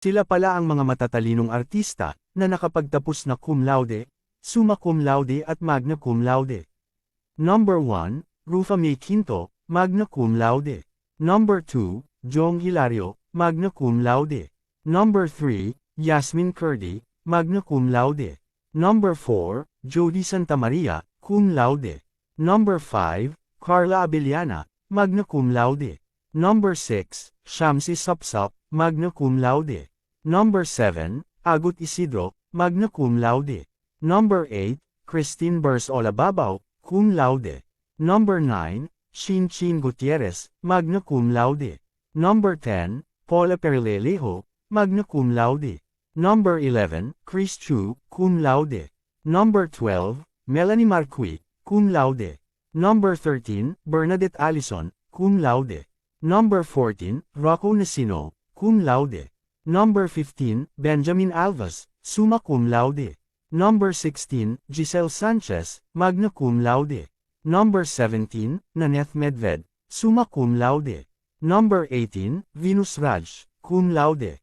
Sila pala ang mga matatalinong artista na nakapagtapos na cum laude, summa cum laude at magna cum laude. Number 1, Rufa May Quinto, magna cum laude. Number 2, Jong Hilario, magna cum laude. Number 3, Yasmin Curdy, magna cum laude. Number 4, Jody Santamaria, cum laude. Number 5, Carla Abellana, magna cum laude. Number 6, Shamsi Sapsap, magna cum laude. Number 7, Agut Isidro, magna cum laude. Number 8, Christine Bersola Babaw, cum laude. Number 9, Shin Chin Gutierrez, magna cum laude. Number 10, Paula Perilelejo, magna cum laude. Number 11, Chris Chu, cum laude. Number 12, Melanie Marqui, cum laude. Number 13, Bernadette Allison, cum laude. Number 14, Rocco Nasino, cum laude. Number 15, Benjamin Alvas, summa cum laude. Number 16, Giselle Sanchez, magna cum laude. Number 17, Naneth Medved, summa cum laude. Number 18, Venus Raj, cum laude.